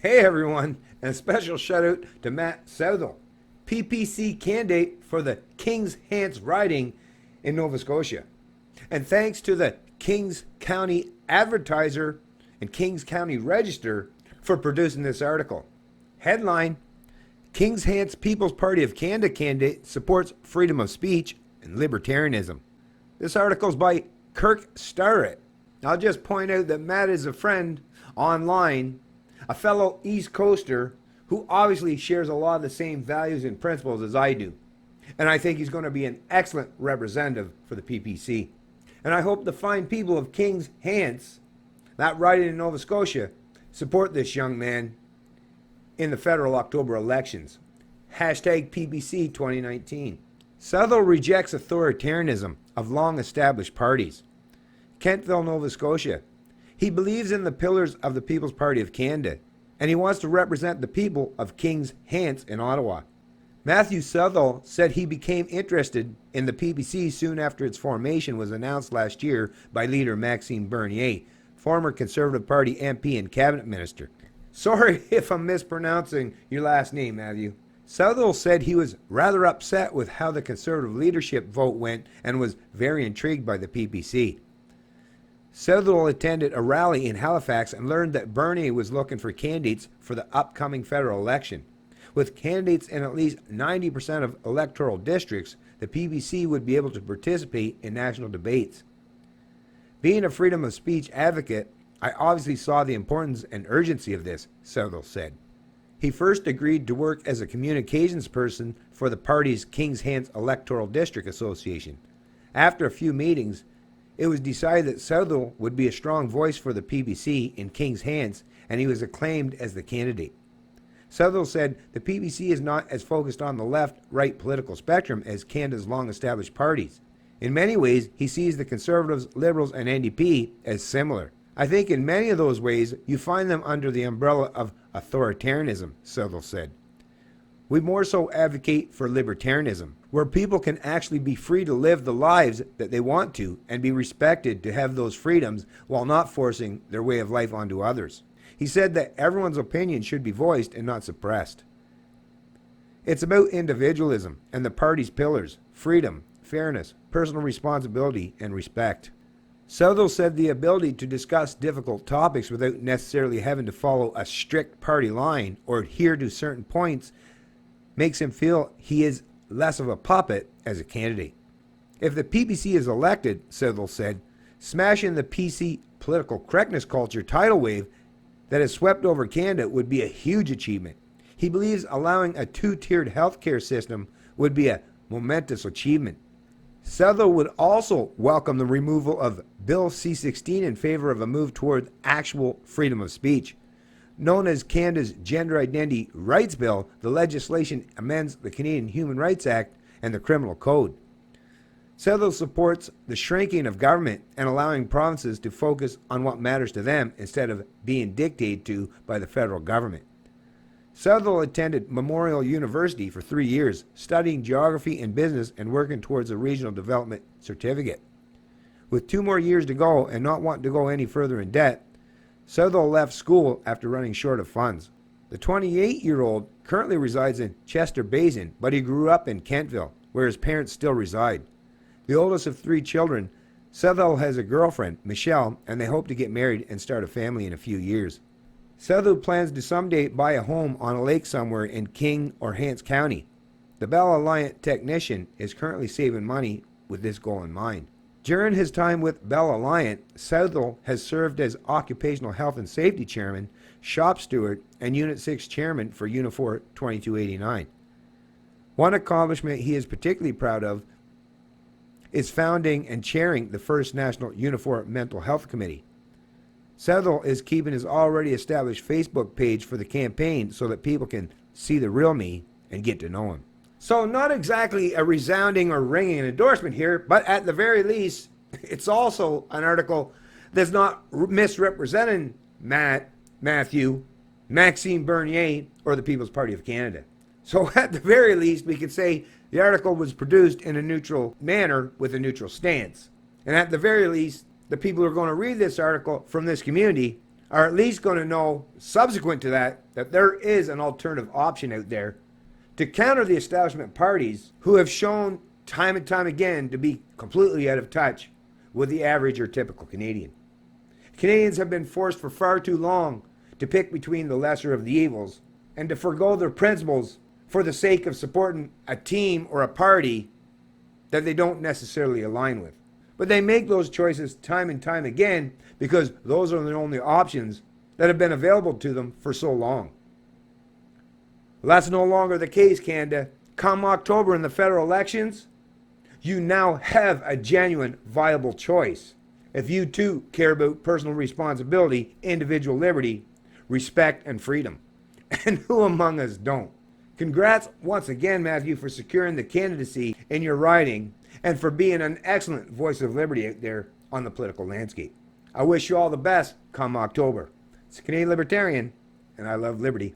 Hey everyone, and a special shout out to Matt Southall, PPC candidate for the Kings-Hants riding in Nova Scotia. And thanks to the Kings County Advertiser and Kings County Register for producing this article. Headline: Kings-Hants People's Party of Canada candidate supports freedom of speech and libertarianism. This article is by Kirk Starrett. I'll just point out that Matt is a friend online, a fellow East Coaster who obviously shares a lot of the same values and principles as I do. And I think he's going to be an excellent representative for the PPC. And I hope the fine people of Kings-Hants, that riding in Nova Scotia, support this young man in the federal October elections. Hashtag PPC 2019. Southall rejects authoritarianism of long-established parties. Kentville, Nova Scotia. He believes in the pillars of the People's Party of Canada, and he wants to represent the people of Kings-Hants in Ottawa. Matthew Southall said he became interested in the PPC soon after its formation was announced last year by leader Maxime Bernier, former Conservative Party MP and Cabinet Minister. Sorry if I'm mispronouncing your last name, Matthew. Southall said he was rather upset with how the Conservative leadership vote went and was very intrigued by the PPC. Southall attended a rally in Halifax and learned that Bernier was looking for candidates for the upcoming federal election. With candidates in at least 90% of electoral districts, the PPC would be able to participate in national debates. Being a freedom of speech advocate, I obviously saw the importance and urgency of this, Southall said. He first agreed to work as a communications person for the party's Kings-Hants Electoral District Association. After a few meetings, it was decided that Southall would be a strong voice for the PPC in Kings-Hants, and he was acclaimed as the candidate. Southall said the PPC is not as focused on the left-right political spectrum as Canada's long-established parties. In many ways, he sees the Conservatives, Liberals, and NDP as similar. I think in many of those ways, you find them under the umbrella of authoritarianism, Southall said. We more so advocate for libertarianism, where people can actually be free to live the lives that they want to and be respected to have those freedoms while not forcing their way of life onto others. He said that everyone's opinion should be voiced and not suppressed. It's about individualism and the party's pillars: freedom, fairness, personal responsibility, and respect. Southall said the ability to discuss difficult topics without necessarily having to follow a strict party line or adhere to certain points makes him feel he is less of a puppet as a candidate. If the PPC is elected, Southall said, smashing the PC political correctness culture tidal wave that has swept over Canada would be a huge achievement. He believes allowing a two-tiered healthcare system would be a momentous achievement. Southall would also welcome the removal of Bill C-16 in favor of a move toward actual freedom of speech. Known as Canada's Gender Identity Rights Bill, the legislation amends the Canadian Human Rights Act and the Criminal Code. Southall supports the shrinking of government and allowing provinces to focus on what matters to them instead of being dictated to by the federal government. Southall attended Memorial University for 3 years, studying geography and business and working towards a regional development certificate. With 2 more years to go and not wanting to go any further in debt, Southall left school after running short of funds. The 28-year-old currently resides in Chester Basin, but he grew up in Kentville, where his parents still reside. The oldest of 3 children, Southall has a girlfriend, Michelle, and they hope to get married and start a family in a few years. Southall plans to someday buy a home on a lake somewhere in King or Hants County. The Bell Alliant technician is currently saving money with this goal in mind. During his time with Bell Alliant, Southall has served as Occupational Health and Safety Chairman, Shop Steward, and Unit 6 Chairman for Unifor 2289. One accomplishment he is particularly proud of is founding and chairing the first National Unifor Mental Health Committee. Southall is keeping his already established Facebook page for the campaign so that people can see the real me and get to know him. So not exactly a resounding or ringing endorsement here, but at the very least, it's also an article that's not misrepresenting Matthew, Maxime Bernier, or the People's Party of Canada. So at the very least, we could say the article was produced in a neutral manner with a neutral stance. And at the very least, the people who are going to read this article from this community are at least going to know, subsequent to that there is an alternative option out there to counter the establishment parties who have shown time and time again to be completely out of touch with the average or typical Canadian. Canadians have been forced for far too long to pick between the lesser of the evils and to forgo their principles for the sake of supporting a team or a party that they don't necessarily align with. But they make those choices time and time again because those are the only options that have been available to them for so long. Well, that's no longer the case, Canada. Come October in the federal elections, you now have a genuine, viable choice. If you too care about personal responsibility, individual liberty, respect, and freedom. And who among us don't? Congrats once again, Matthew, for securing the candidacy in your riding and for being an excellent voice of liberty out there on the political landscape. I wish you all the best come October. It's a Canadian Libertarian, and I love liberty.